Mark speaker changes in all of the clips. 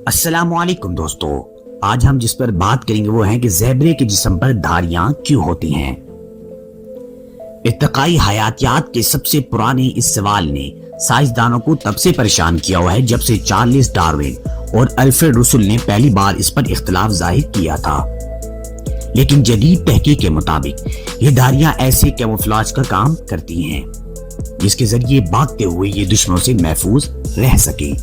Speaker 1: السلام علیکم دوستو، آج ہم جس پر بات کریں گے وہ ہے کہ زیبرے کے جسم پر دھاریاں کیوں ہوتی ہیں۔ ارتقائی حیاتیات کے سب سے پرانے اس سوال نے سائنسدانوں کو تب سے پریشان کیا ہوا ہے جب سے چارلس ڈارون اور الفریڈ رسل نے پہلی بار اس پر اختلاف ظاہر کیا تھا۔ لیکن جدید تحقیق کے مطابق یہ دھاریاں ایسے کیموفلاج کا کام کرتی ہیں جس کے ذریعے بھاگتے ہوئے یہ دشمنوں سے محفوظ رہ سکیں۔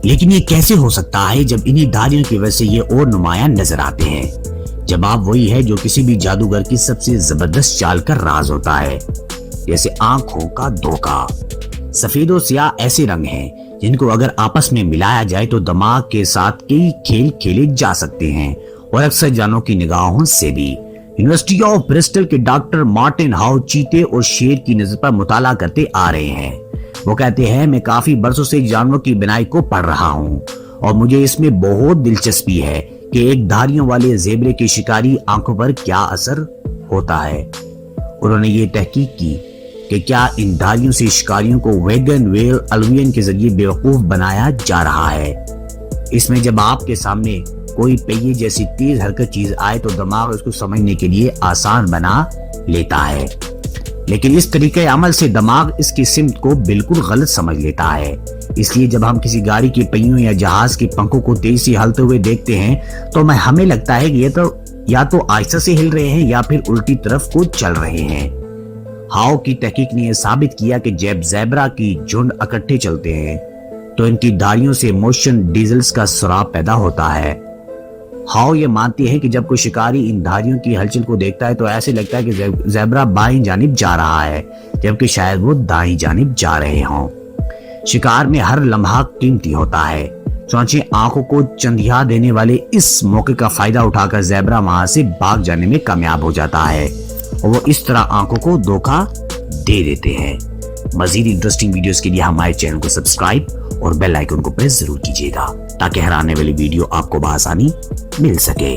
Speaker 1: لیکن یہ کیسے ہو سکتا ہے جب انہی دھاریوں کی وجہ سے یہ اور نمایاں نظر آتے ہیں؟ جواب وہی ہے جو کسی بھی جادوگر کی سب سے زبردست چال کا راز ہوتا ہے، جیسے آنکھوں کا دھوکہ۔ سفید و سیاہ ایسے رنگ ہیں جن کو اگر آپس میں ملایا جائے تو دماغ کے ساتھ کئی کھیل کھیلے جا سکتے ہیں، اور اکثر جانوں کی نگاہوں سے بھی۔ یونیورسٹی آف برسٹل کے ڈاکٹر مارٹن ہاؤ چیتے اور شیر کی نظر پر مطالعہ کرتے آ رہے ہیں۔ وہ کہتے ہیں، میں کافی برسوں سے جانوروں کی بنائی کو پڑھ رہا ہوں اور مجھے اس میں بہت دلچسپی ہے کہ ایک دھاریوں والے زیبرے کی شکاری آنکھوں پر کیا اثر ہوتا ہے۔ انہوں نے یہ تحقیق کی کہ کیا ان دھاریوں سے شکاریوں کو ویگن ویل الوین کے ذریعے بیوقوف بنایا جا رہا ہے۔ اس میں جب آپ کے سامنے کوئی پہیے جیسی تیز حرکت چیز آئے تو دماغ اس کو سمجھنے کے لیے آسان بنا لیتا ہے، لیکن اس طریقہ عمل سے دماغ اس کی سمت کو بالکل غلط سمجھ لیتا ہے۔ اس لیے جب ہم کسی گاڑی کے پہیوں یا جہاز کے پنکھوں کو تیزی سے ہلتے ہوئے دیکھتے ہیں تو ہمیں لگتا ہے کہ یہ تو یا تو آہستہ سے ہل رہے ہیں یا پھر الٹی طرف کو چل رہے ہیں۔ ہاؤ کی تحقیق نے یہ ثابت کیا کہ جب زیبرا کی جھنڈ اکٹھے چلتے ہیں تو ان کی دھاریوں سے موشن ڈیزلز کا سراغ پیدا ہوتا ہے۔ ہاؤ یہ مانتی ہے کہ جب کوئی شکاری ان دھاریوں کی ہلچل کو دیکھتا ہے تو ایسے لگتا ہے کہ زیبرا بائیں جانب جا رہا ہے جبکہ شاید وہ دائیں جانب جا رہے ہوں۔ شکار میں ہر لمحہ قیمتی ہوتا ہے، چنانچہ آنکھوں کو چندھیا دینے والے اس موقع کا فائدہ اٹھا کر زیبرا وہاں سے بھاگ جانے میں کامیاب ہو جاتا ہے اور وہ اس طرح آنکھوں کو دھوکہ دے دیتے ہیں۔ مزید انٹرسٹنگ ویڈیوز کے لیے ہمارے چینل کو سبسکرائب اور بیل آئیکن کو پریس ضرور کیجیے گا تاکہ ہر آنے والی ویڈیو آپ کو بآسانی مل سکے۔